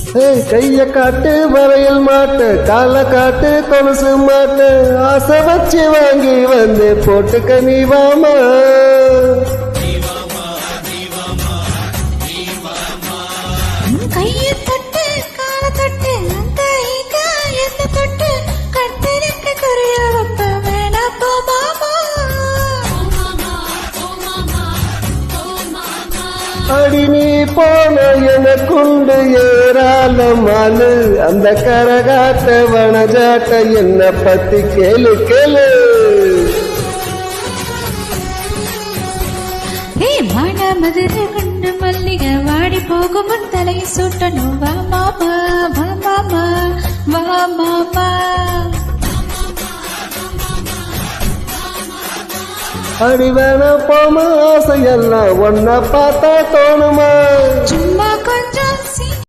கைய காட்டு வரையில் மாட்டு கால காட்டு கொலுசு மாட்டு ஆசை வச்சு வாங்கி வந்து போட்டுக்க நீ வாமா கைய தட்டு கால தட்டு அந்த என்ன தொட்டு கட்டிலுக்கு குறைய வைப்ப வேணா போ மாமா அடி நீ போன எனக்குண்டு ஏராளமானு அந்த கரகாட்ட வனஜாட்ட என்ன பத்தி கேளு கேளு மன மதுரை குண்டு மல்லிகை வாடி போகும் முன் தலையை சூட்டணும் வா மாமா வா மாமா வா மாமா அடி வேணா போமா ஆசையெல்லாம் ஒன்ன பார்த்தா தோணுமா சும்மா கொஞ்ச